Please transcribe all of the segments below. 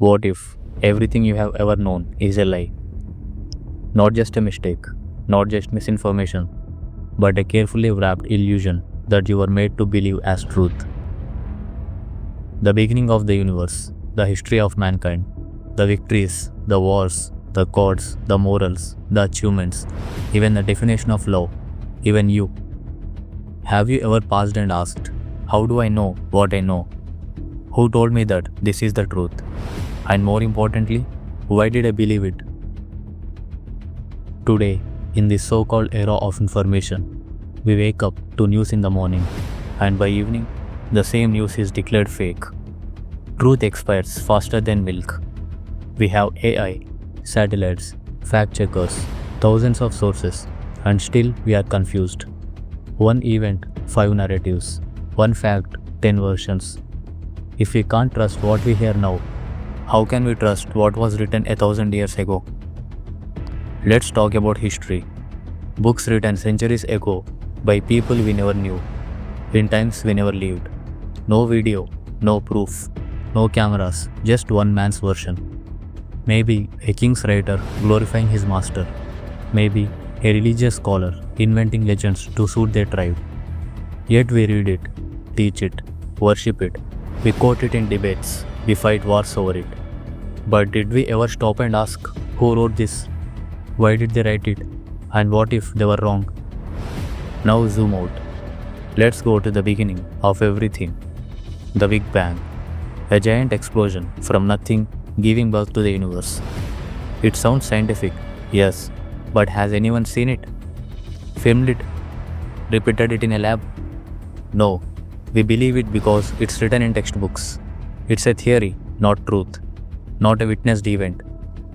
What if everything you have ever known is a lie? Not just a mistake, not just misinformation, but a carefully wrapped illusion that you were made to believe as truth. The beginning of the universe, the history of mankind, the victories, the wars, the gods, the morals, the achievements, even the definition of love, even you. Have you ever paused and asked, how do I know what I know? Who told me that this is the truth? And more importantly, why did I believe it? Today, in this so-called era of information, we wake up to news in the morning, and by evening, the same news is declared fake. Truth expires faster than milk. We have AI, satellites, fact-checkers, thousands of sources, and still we are confused. One event, 5 narratives. One fact, 10 versions. If we can't trust what we hear now, how can we trust what was written 1,000 years ago? Let's talk about history. Books written centuries ago by people we never knew, in times we never lived. No video, no proof, no cameras, just one man's version. Maybe a king's writer glorifying his master. Maybe a religious scholar inventing legends to suit their tribe. Yet we read it, teach it, worship it, we quote it in debates, we fight wars over it. But did we ever stop and ask, who wrote this? Why did they write it? And what if they were wrong? Now zoom out. Let's go to the beginning of everything. The Big Bang. A giant explosion from nothing giving birth to the universe. It sounds scientific, yes, but has anyone seen it? Filmed it? Repeated it in a lab? No, we believe it because it's written in textbooks. It's a theory, not truth. Not a witnessed event,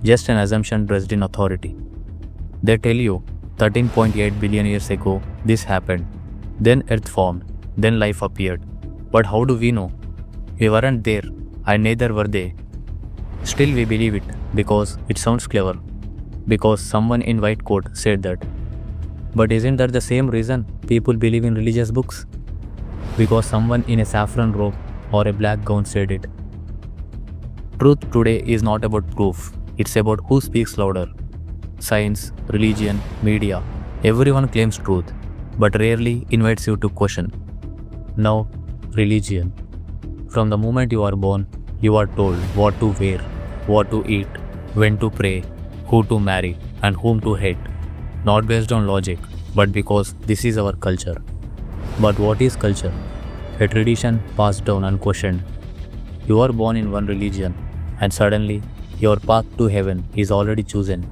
just an assumption dressed in authority. They tell you 13.8 billion years ago this happened, then Earth formed, then life appeared. But how do we know? We weren't there, and neither were they. Still we believe it because it sounds clever, because someone in white coat said that. But isn't that the same reason people believe in religious books? Because someone in a saffron robe or a black gown said it. Truth today is not about proof, it's about who speaks louder. Science, religion, media, everyone claims truth, but rarely invites you to question. Now, religion. From the moment you are born, you are told what to wear, what to eat, when to pray, who to marry, and whom to hate. Not based on logic, but because this is our culture. But what is culture? A tradition passed down unquestioned. You are born in one religion, and suddenly your path to heaven is already chosen.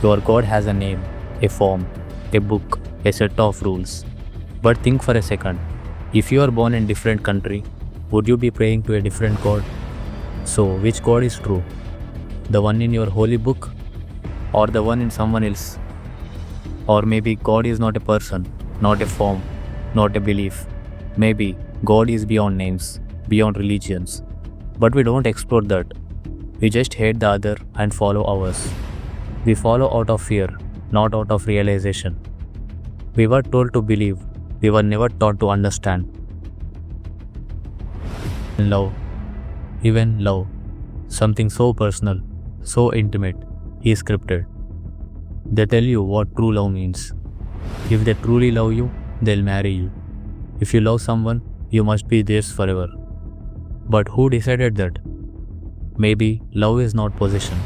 Your God has a name, a form, a book, a set of rules. But think for a second. If you are born in a different country, would you be praying to a different God? So which God is true? The one in your holy book? Or the one in someone else? Or maybe God is not a person, not a form, not a belief. Maybe God is beyond names, beyond religions. But we don't explore that. We just hate the other and follow ours. We follow out of fear, not out of realization. We were told to believe, we were never taught to understand. Love, even love, something so personal, so intimate, is scripted. They tell you what true love means. If they truly love you, they'll marry you. If you love someone, you must be theirs forever. But who decided that? Maybe love is not possession.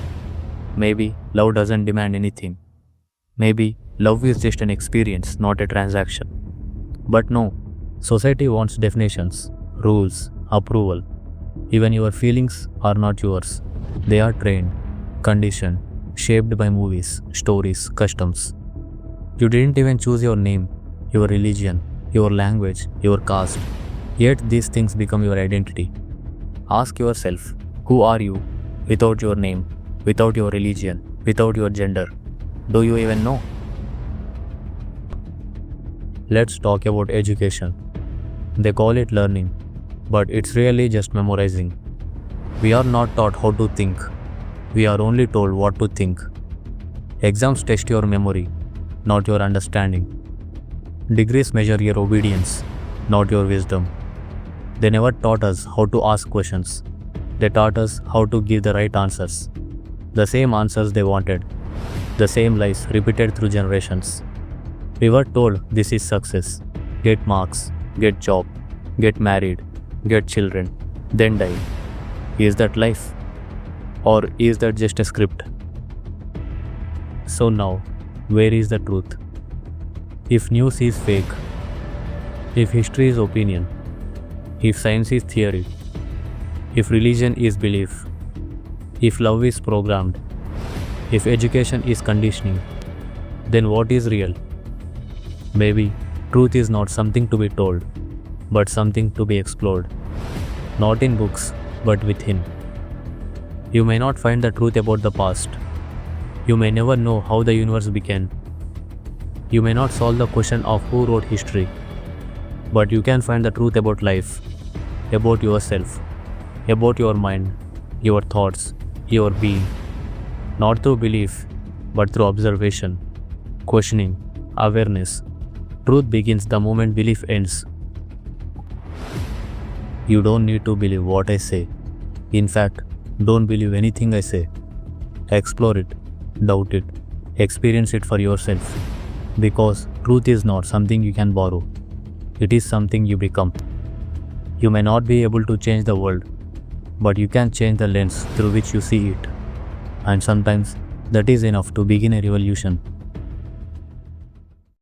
Maybe love doesn't demand anything. Maybe love is just an experience, not a transaction. But no, society wants definitions, rules, approval. Even your feelings are not yours. They are trained, conditioned, shaped by movies, stories, customs. You didn't even choose your name, your religion, your language, your caste. Yet these things become your identity. Ask yourself, who are you without your name, without your religion, without your gender? Do you even know? Let's talk about education. They call it learning, but it's really just memorizing. We are not taught how to think. We are only told what to think. Exams test your memory, not your understanding. Degrees measure your obedience, not your wisdom. They never taught us how to ask questions. They taught us how to give the right answers, the same answers they wanted, the same lies repeated through generations. We were told this is success: get marks, get job, get married, get children, then die. Is that life? Or is that just a script? So now, where is the truth? If news is fake, if history is opinion, if science is theory, if religion is belief, if love is programmed, if education is conditioning, then what is real? Maybe truth is not something to be told, but something to be explored. Not in books, but within. You may not find the truth about the past. You may never know how the universe began. You may not solve the question of who wrote history, but you can find the truth about life, about yourself, about your mind, your thoughts, your being. Not through belief, but through observation, questioning, awareness. Truth begins the moment belief ends. You don't need to believe what I say. In fact, don't believe anything I say. Explore it, doubt it, experience it for yourself. Because truth is not something you can borrow. It is something you become. You may not be able to change the world, but you can change the lens through which you see it. And sometimes that is enough to begin a revolution.